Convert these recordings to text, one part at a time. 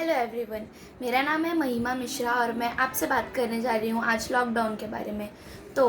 Hello everyone. मेरा नाम है महिमा मिश्रा और मैं आपसे बात करने जा रही हूँ आज लॉकडाउन के बारे में। तो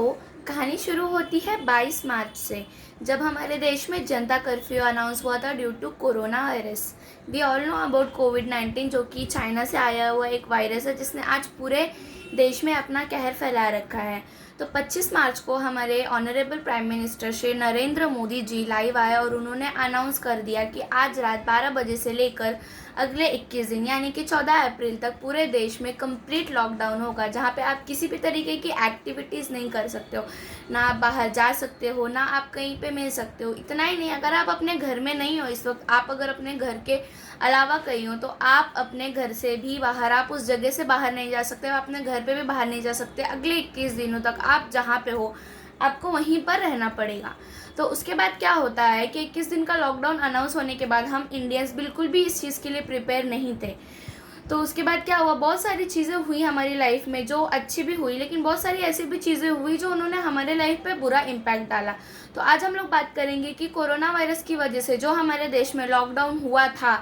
कहानी शुरू होती है 22 मार्च से, जब हमारे देश में जनता कर्फ्यू अनाउंस हुआ था due to corona virus. We all know about कोविड-19, जो कि चाइना से आया हुआ एक वायरस है जिसने आज पूरे देश में अपना कहर फैला रखा है। तो 25 मार्च को हमारे honourable prime minister Shri Narendra Modi ji live आए और उन्होंने अनाउंस कर दिया कि आज रात 12 बजे से लेकर अगले 21 दिन यानी कि 14 अप्रैल तक पूरे देश में कंप्लीट लॉकडाउन होगा, जहाँ पे आप किसी भी तरीके की एक्टिविटीज़ नहीं कर सकते हो, ना आप बाहर जा सकते हो, ना आप कहीं पे मिल सकते हो। इतना ही नहीं, अगर आप अपने घर में नहीं हो इस वक्त, आप अगर अपने घर के अलावा कहीं हो, तो आप अपने घर से भी बाहर, आप उस जगह से बाहर नहीं जा सकते, आप अपने घर पे भी बाहर नहीं जा सकते। अगले 21 दिनों तक आप जहाँ पे हो आपको वहीं पर रहना पड़ेगा। तो उसके बाद क्या होता है कि 21 दिन का लॉकडाउन अनाउंस होने के बाद हम इंडियंस बिल्कुल भी इस चीज़ के लिए प्रिपेयर नहीं थे। तो उसके बाद क्या हुआ, बहुत सारी चीज़ें हुई हमारी लाइफ में जो अच्छी भी हुई, लेकिन बहुत सारी ऐसी भी चीज़ें हुई जो उन्होंने हमारे लाइफ पे बुरा इम्पैक्ट डाला। तो आज हम लोग बात करेंगे कि कोरोना वायरस की वजह से जो हमारे देश में लॉकडाउन हुआ था,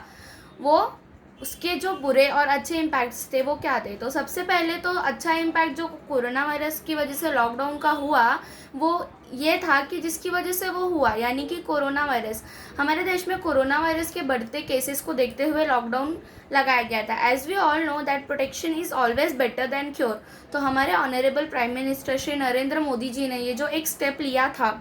वो उसके जो बुरे और अच्छे इम्पैक्ट्स थे वो क्या थे। तो सबसे पहले तो अच्छा इम्पैक्ट जो कोरोना वायरस की वजह से लॉकडाउन का हुआ, वो ये था कि जिसकी वजह से वो हुआ, यानी कि कोरोना वायरस। हमारे देश में कोरोना वायरस के बढ़ते केसेस को देखते हुए लॉकडाउन लगाया गया था। As we all know that protection is always better than cure. तो हमारे honourable prime minister Shri Narendra Modi ji ने ये जो एक स्टेप लिया था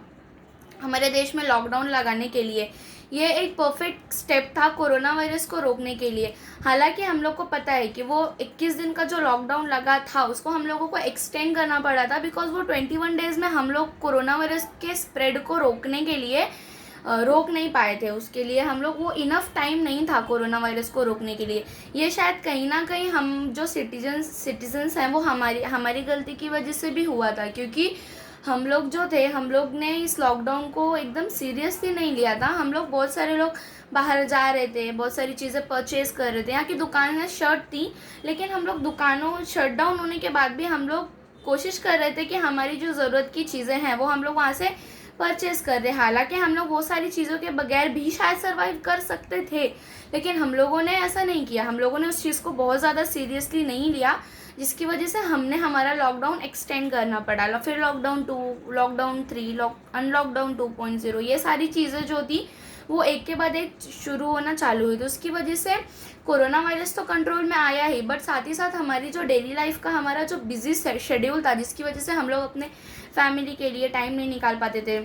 हमारे देश में लॉकडाउन लगाने के लिए, ये एक परफेक्ट स्टेप था कोरोना वायरस को रोकने के लिए। हालांकि हम लोग को पता है कि वो 21 दिन का जो लॉकडाउन लगा था उसको हम लोगों को एक्सटेंड करना पड़ा था, बिकॉज वो 21 डेज़ में हम लोग कोरोना वायरस के स्प्रेड को रोकने के लिए रोक नहीं पाए थे। उसके लिए हम लोग, वो इनफ टाइम नहीं था कोरोना वायरस को रोकने के लिए। ये शायद कहीं ना कहीं हम जो सिटीजन्स हैं वो हमारी गलती की वजह से भी हुआ था, क्योंकि हम लोग जो थे, हम लोग ने इस लॉकडाउन को एकदम सीरियसली नहीं लिया था। हम लोग, बहुत सारे लोग बाहर जा रहे थे, बहुत सारी चीज़ें परचेज़ कर रहे थे। यहाँ की दुकानें शर्ट थी, लेकिन हम लोग दुकानों शट डाउन होने के बाद भी हम लोग कोशिश कर रहे थे कि हमारी जो ज़रूरत की चीज़ें हैं वो हम लोग वहाँ से परचेज़ कर रहे। हालांकि हम लोग वो सारी चीज़ों के बगैर भी शायद सर्वाइव कर सकते थे, लेकिन हम लोगों ने ऐसा नहीं किया। हम लोगों ने उस चीज़ को बहुत ज़्यादा सीरियसली नहीं लिया, जिसकी वजह से हमने हमारा लॉकडाउन एक्सटेंड करना पड़ा। फिर लॉकडाउन 2, लॉकडाउन 3, अनलॉकडाउन 2.0, ये सारी चीज़ें जो थी वो एक के बाद एक शुरू होना चालू हुई। तो उसकी वजह से कोरोना वायरस तो कंट्रोल में आया ही, बट साथ ही साथ हमारी जो डेली लाइफ का हमारा जो बिजी शेड्यूल था, जिसकी वजह से हम लोग अपने फैमिली के लिए टाइम नहीं निकाल पाते थे।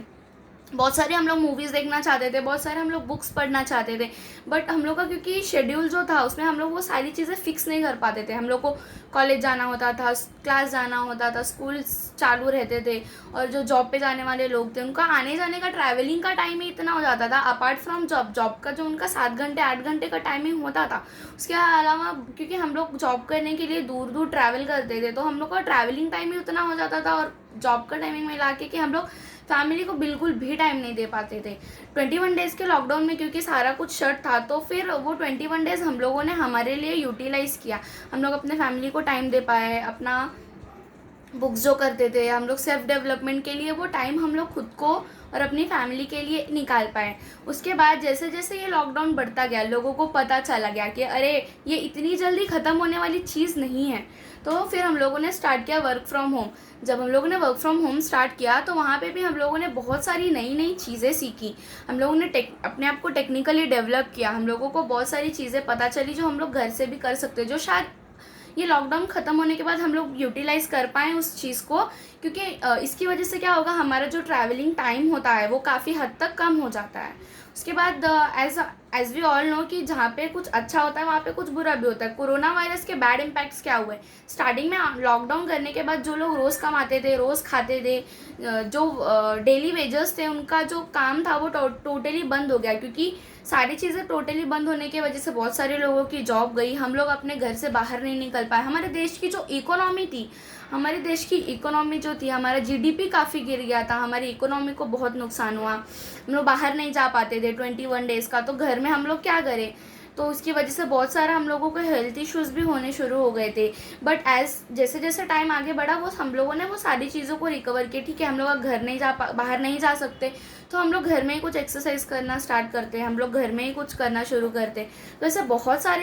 बहुत सारे हम लोग मूवीज़ देखना चाहते थे, बहुत सारे हम लोग बुक्स पढ़ना चाहते थे, बट हम लोग का क्योंकि शेड्यूल जो था उसमें हम लोग वो सारी चीज़ें फिक्स नहीं कर पाते थे। हम लोग को कॉलेज जाना होता था, क्लास जाना होता था, स्कूल चालू रहते थे, और जो जॉब पे जाने वाले लोग थे उनका आने जाने का, ट्रैवलिंग का टाइम ही इतना हो जाता था। अपार्ट फ्रॉम जॉब का जो उनका 7 घंटे 8 घंटे का टाइमिंग होता था, उसके अलावा क्योंकि हम लोग जॉब करने के लिए दूर दूर ट्रैवल करते थे, तो हम लोग का ट्रैवलिंग टाइम ही उतना हो जाता था, और जॉब का टाइमिंग मिला के कि हम लोग फैमिली को बिल्कुल भी टाइम नहीं दे पाते थे। 21 डेज़ के लॉकडाउन में क्योंकि सारा कुछ शट था, तो फिर वो 21 डेज़ हम लोगों ने हमारे लिए यूटिलाइज़ किया। हम लोग अपने फैमिली को टाइम दे पाए, अपना बुक्स जो करते थे, हम लोग सेल्फ डेवलपमेंट के लिए वो टाइम हम लोग खुद को और अपनी फैमिली के लिए निकाल पाए। उसके बाद जैसे जैसे ये लॉकडाउन बढ़ता गया, लोगों को पता चला गया कि अरे ये इतनी जल्दी ख़त्म होने वाली चीज़ नहीं है। तो फिर हम लोगों ने स्टार्ट किया वर्क फ्रॉम होम। जब हम लोगों ने वर्क फ्रॉम होम स्टार्ट किया तो वहाँ पे भी हम लोगों ने बहुत सारी नई नई चीज़ें सीखी। हम लोगों ने अपने आप को टेक्निकली डेवलप किया। हम लोगों को बहुत सारी चीज़ें पता चली जो हम लोग घर से भी कर सकते हैं, जो शायद ये लॉकडाउन ख़त्म होने के बाद हम लोग यूटिलाइज़ कर पाएँ उस चीज़ को, क्योंकि इसकी वजह से क्या होगा, हमारा जो ट्रैवलिंग टाइम होता है वो काफ़ी हद तक कम हो जाता है। उसके बाद एज वी ऑल नो कि जहाँ पे कुछ अच्छा होता है वहाँ पे कुछ बुरा भी होता है। कोरोना वायरस के बैड इम्पैक्ट्स क्या हुए, स्टार्टिंग में लॉकडाउन करने के बाद जो लोग रोज़ कमाते थे, रोज़ खाते थे, जो डेली वेजर्स थे, उनका जो काम था वो टोटली बंद हो गया, क्योंकि सारी चीज़ें टोटली बंद होने की वजह से बहुत सारे लोगों की जॉब गई। हम लोग अपने घर से बाहर नहीं निकल पाए। हमारे देश की जो इकोनॉमी थी, हमारे देश की इकोनॉमी जो थी, हमारा जीडीपी काफ़ी गिर गया था, हमारी इकोनॉमी को बहुत नुकसान हुआ। हम लोग बाहर नहीं जा पाते थे 21 डेज़ का, तो घर में हम लोग क्या करें। तो उसकी वजह से बहुत सारा हम लोगों को हेल्थ इश्यूज़ भी होने शुरू हो गए थे। बट जैसे जैसे टाइम आगे बढ़ा, वो हम लोगों ने वो सारी चीज़ों को रिकवर किया। ठीक है, हम लोग अब बाहर नहीं जा सकते, तो हम लोग घर में ही कुछ एक्सरसाइज करना स्टार्ट करते हैं, हम लोग घर में ही कुछ करना शुरू करते हैं। तो ऐसे बहुत सारे